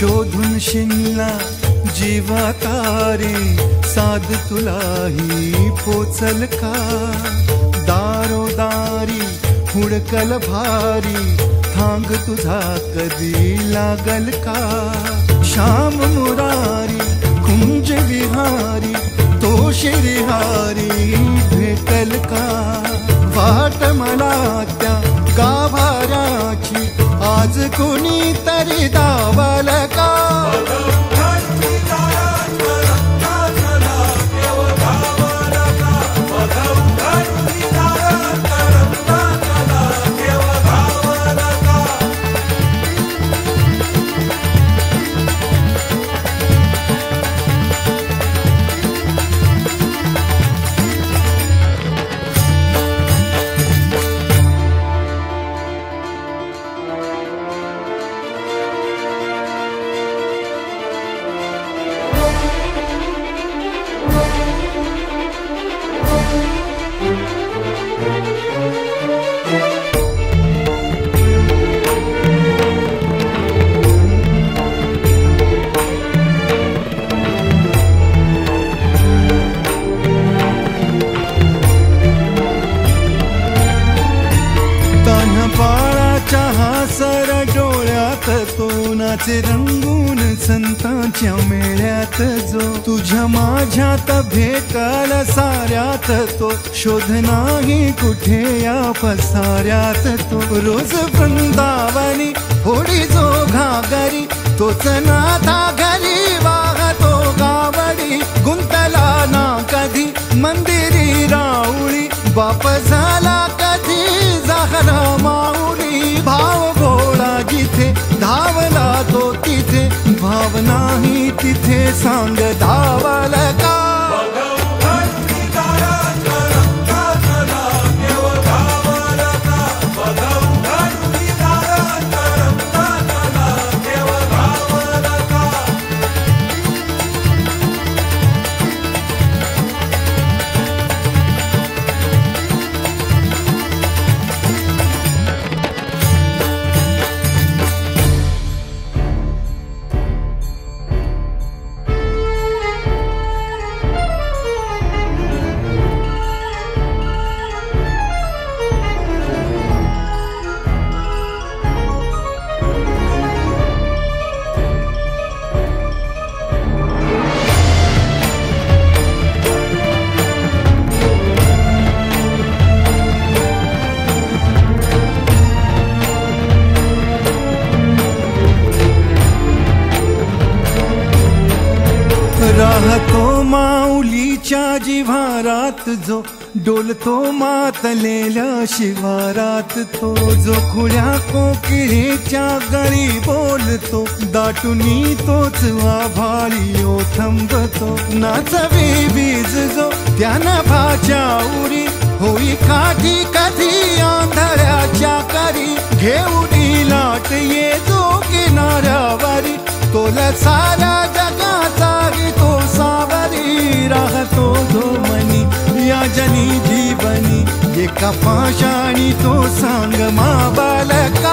शोधून शिनला जीवा तारे साध तुलाही पोचल का दारोदारी हुडकल भारी थांग तुझा कधी लागल का श्याम मुरारी कुंज विहारी तो शिरिहारी भेटल का वाट मला त्या गाभाऱ्याची आज कोणी तरी दावल का सर डोळ्यात तो नाचे रंगून संतांच्या मेळ्यात जो तुझ्या माझ्यात भेटल साऱ्यात तो शोध नाही कुठे या पसाऱ्यात तो रोज वृंदावनी होडी जो घागरी तोच नाथा घरी वाहतो गावडी गुंतला ना कधी मंदिरी राऊळी बाप झाला कधी झाला माऊली भाव गोळा जिथे धावला तो तिथे भाव नाही तिथे सांग धावल का राहतो माऊलीच्या जिव्हारात जो डोलतो मातलेल्या शिवारात तो जो खुल्या कोकिळेच्या गळी बोलतो दाटुनी तोच आभाळी ओथंबतो नाचवी बीज जो त्यानं भाच्या उरी होई काठी कधी आंधळ्याच्या करी घेऊनी लाट ये जो किनाऱ्यावरी तोला सारा जगाचा तो सावरी राहतो जो मनी या जनी जीवनी एका पाशाणी तो सांग मा बालका